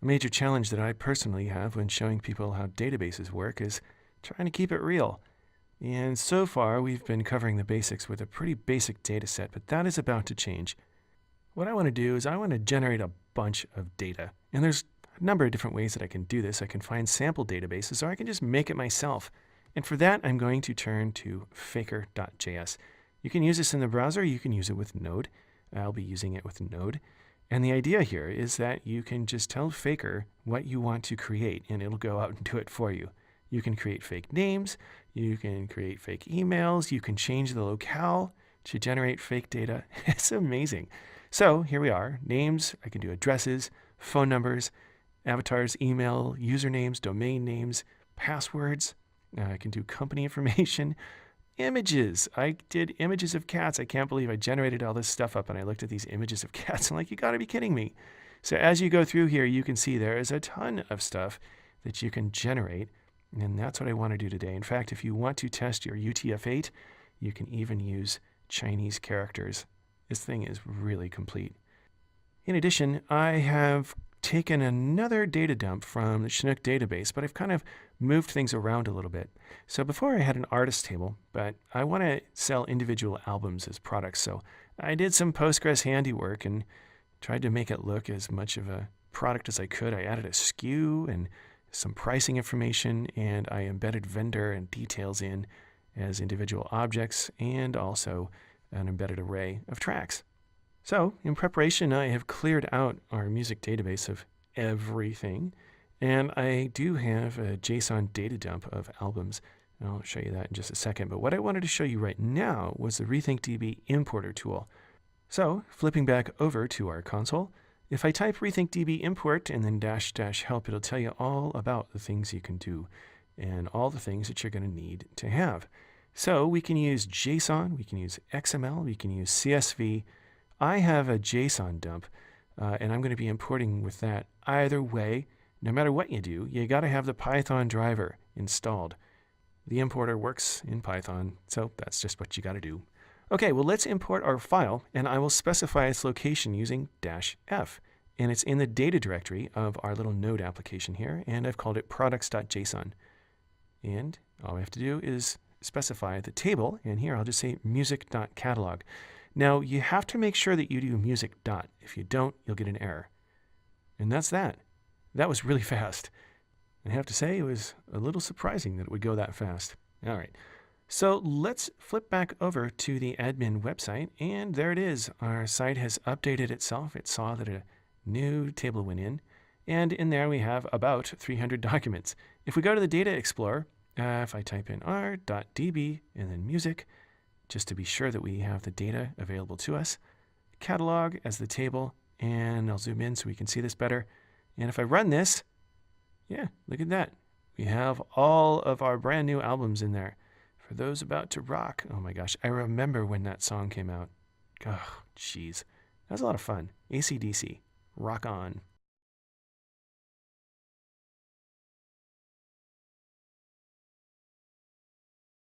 A major challenge that I personally have when showing people how databases work is trying to keep it real. And so far, we've been covering the basics with a pretty basic data set, but that is about to change. What I want to do is I want to generate a bunch of data. And there's a number of different ways that I can do this. I can find sample databases, or I can just make it myself. And for that, I'm going to turn to faker.js. You can use this in the browser. You can use it with Node. I'll be using it with Node. And the idea here is that you can just tell Faker what you want to create, and it'll go out and do it for you. You can create fake names. You can create fake emails. You can change the locale to generate fake data. It's amazing. So here we are. Names, I can do addresses, phone numbers, avatars, email, usernames, domain names, passwords. I can do company information. Images. I did images of cats. I can't believe I generated all this stuff up and I looked at these images of cats. I'm like, you got to be kidding me. So as you go through here, you can see there is a ton of stuff that you can generate. And that's what I want to do today. In fact, if you want to test your UTF-8, you can even use Chinese characters. This thing is really complete. In addition, I have taken another data dump from the Chinook database, but I've kind of moved things around a little bit. So before I had an artist table, but I want to sell individual albums as products. So I did some Postgres handiwork and tried to make it look as much of a product as I could. I added a SKU and some pricing information, and I embedded vendor and details in as individual objects and also an embedded array of tracks. So in preparation, I have cleared out our music database of everything, and I do have a JSON data dump of albums. And I'll show you that in just a second. But what I wanted to show you right now was the RethinkDB importer tool. So flipping back over to our console, if I type RethinkDB import and then -- help, it'll tell you all about the things you can do and all the things that you're going to need to have. So we can use JSON, we can use XML, we can use CSV. I have a JSON dump, and I'm going to be importing with that. Either way, no matter what you do, you got to have the Python driver installed. The importer works in Python, so that's just what you got to do. Okay, well, let's import our file, and I will specify its location using -f. And it's in the data directory of our little Node application here, and I've called it products.json. And all we have to do is specify the table, and here I'll just say music.catalog. Now, you have to make sure that you do music. If you don't, you'll get an error. And that's that. That was really fast. I have to say, it was a little surprising that it would go that fast. All right. So let's flip back over to the admin website, and there it is. Our site has updated itself. It saw that a new table went in, and in there we have about 300 documents. If we go to the Data Explorer, if I type in r.db and then music, just to be sure that we have the data available to us, catalog as the table, and I'll zoom in so we can see this better. And if I run this, yeah, look at that. We have all of our brand new albums in there. For those about to rock, oh my gosh, I remember when that song came out. Oh, jeez. That was a lot of fun. AC/DC, rock on.